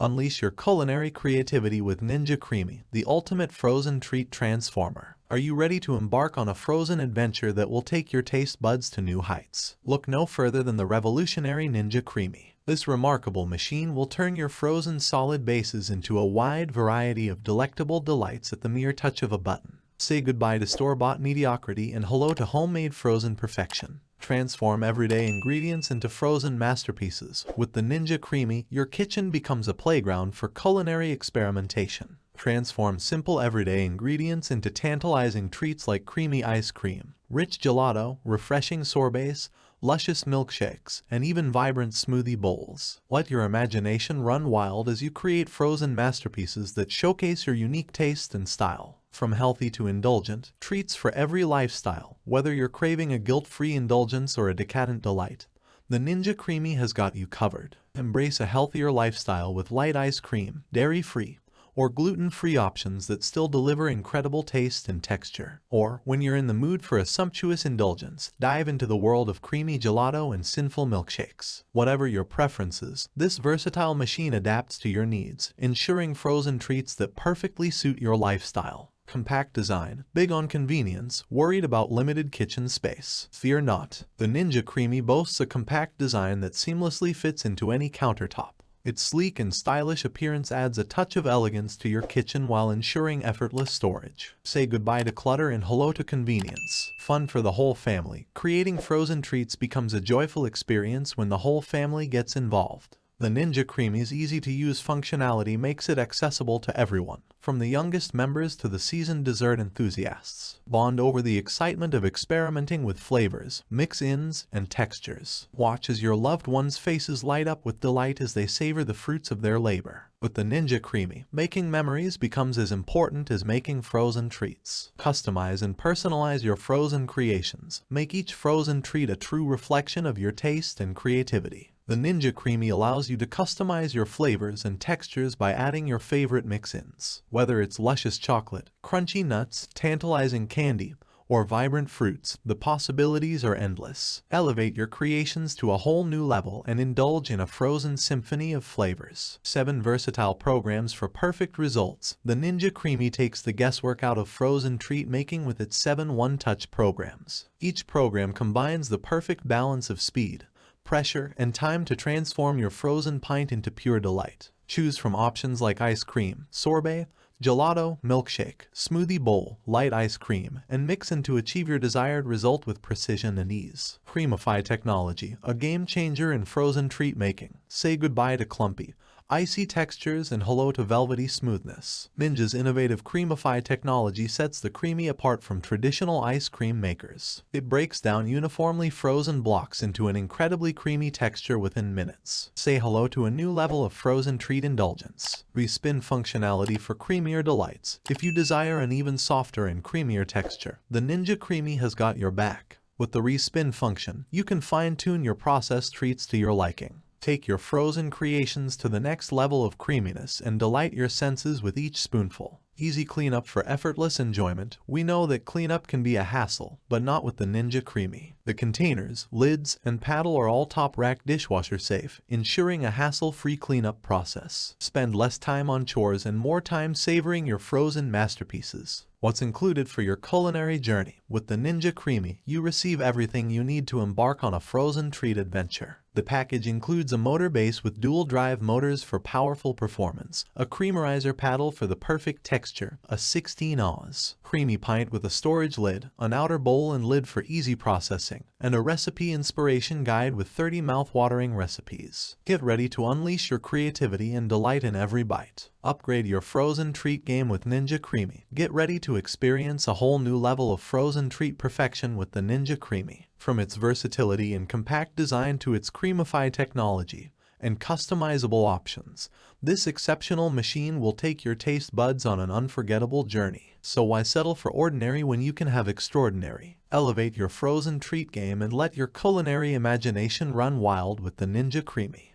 Unleash your culinary creativity with Ninja CREAMi, the ultimate frozen treat transformer. Are you ready to embark on a frozen adventure that will take your taste buds to new heights? Look no further than the revolutionary Ninja CREAMi. This remarkable machine will turn your frozen solid bases into a wide variety of delectable delights at the mere touch of a button. Say goodbye to store-bought mediocrity and hello to homemade frozen perfection. Transform everyday ingredients into frozen masterpieces. With the Ninja CREAMi, your kitchen becomes a playground for culinary experimentation. Transform simple everyday ingredients into tantalizing treats like creamy ice cream, rich gelato, refreshing sorbets, luscious milkshakes, and even vibrant smoothie bowls. Let your imagination run wild as you create frozen masterpieces that showcase your unique taste and style. From healthy to indulgent, treats for every lifestyle. Whether you're craving a guilt-free indulgence or a decadent delight, the Ninja CREAMi has got you covered. Embrace a healthier lifestyle with light ice cream, dairy-free, or gluten-free options that still deliver incredible taste and texture. Or, when you're in the mood for a sumptuous indulgence, dive into the world of creamy gelato and sinful milkshakes. Whatever your preferences, this versatile machine adapts to your needs, ensuring frozen treats that perfectly suit your lifestyle. Compact design, big on convenience, worried about limited kitchen space? Fear not. The Ninja CREAMi boasts a compact design that seamlessly fits into any countertop. Its sleek and stylish appearance adds a touch of elegance to your kitchen while ensuring effortless storage. Say goodbye to clutter and hello to convenience. Fun for the whole family. Creating frozen treats becomes a joyful experience when the whole family gets involved. The Ninja CREAMi's easy-to-use functionality makes it accessible to everyone, from the youngest members to the seasoned dessert enthusiasts. Bond over the excitement of experimenting with flavors, mix-ins, and textures. Watch as your loved ones' faces light up with delight as they savor the fruits of their labor. With the Ninja CREAMi, making memories becomes as important as making frozen treats. Customize and personalize your frozen creations. Make each frozen treat a true reflection of your taste and creativity. The Ninja CREAMi allows you to customize your flavors and textures by adding your favorite mix-ins. Whether it's luscious chocolate, crunchy nuts, tantalizing candy, or vibrant fruits, the possibilities are endless. Elevate your creations to a whole new level and indulge in a frozen symphony of flavors. 7 versatile programs for perfect results. The Ninja CREAMi takes the guesswork out of frozen treat making with its 7 one-touch programs. Each program combines the perfect balance of speed, pressure, and time to transform your frozen pint into pure delight. Choose from options like ice cream, sorbet, gelato, milkshake, smoothie bowl, light ice cream, and mix in to achieve your desired result with precision and ease. Creamify Technology, a game changer in frozen treat making. Say goodbye to clumpy, icy textures and hello to velvety smoothness. Ninja's innovative Creamify technology sets the CREAMi apart from traditional ice cream makers. It breaks down uniformly frozen blocks into an incredibly creamy texture within minutes. Say hello to a new level of frozen treat indulgence. Respin functionality for creamier delights. If you desire an even softer and creamier texture, the Ninja CREAMi has got your back. With the respin function, you can fine-tune your processed treats to your liking. Take your frozen creations to the next level of creaminess and delight your senses with each spoonful. Easy cleanup for effortless enjoyment. We know that cleanup can be a hassle, but not with the Ninja CREAMi. The containers, lids, and paddle are all top-rack dishwasher safe, ensuring a hassle-free cleanup process. Spend less time on chores and more time savoring your frozen masterpieces. What's included for your culinary journey? With the Ninja CREAMi, you receive everything you need to embark on a frozen treat adventure. The package includes a motor base with dual-drive motors for powerful performance, a creamerizer paddle for the perfect texture, a 16 oz creamy pint with a storage lid, an outer bowl and lid for easy processing, and a recipe inspiration guide with 30 mouth-watering recipes. Get ready to unleash your creativity and delight in every bite. Upgrade your frozen treat game with Ninja CREAMi. Get ready to experience a whole new level of frozen treat perfection with the Ninja CREAMi. From its versatility and compact design to its Creamify technology and customizable options, this exceptional machine will take your taste buds on an unforgettable journey. So why settle for ordinary when you can have extraordinary? Elevate your frozen treat game and let your culinary imagination run wild with the Ninja CREAMi.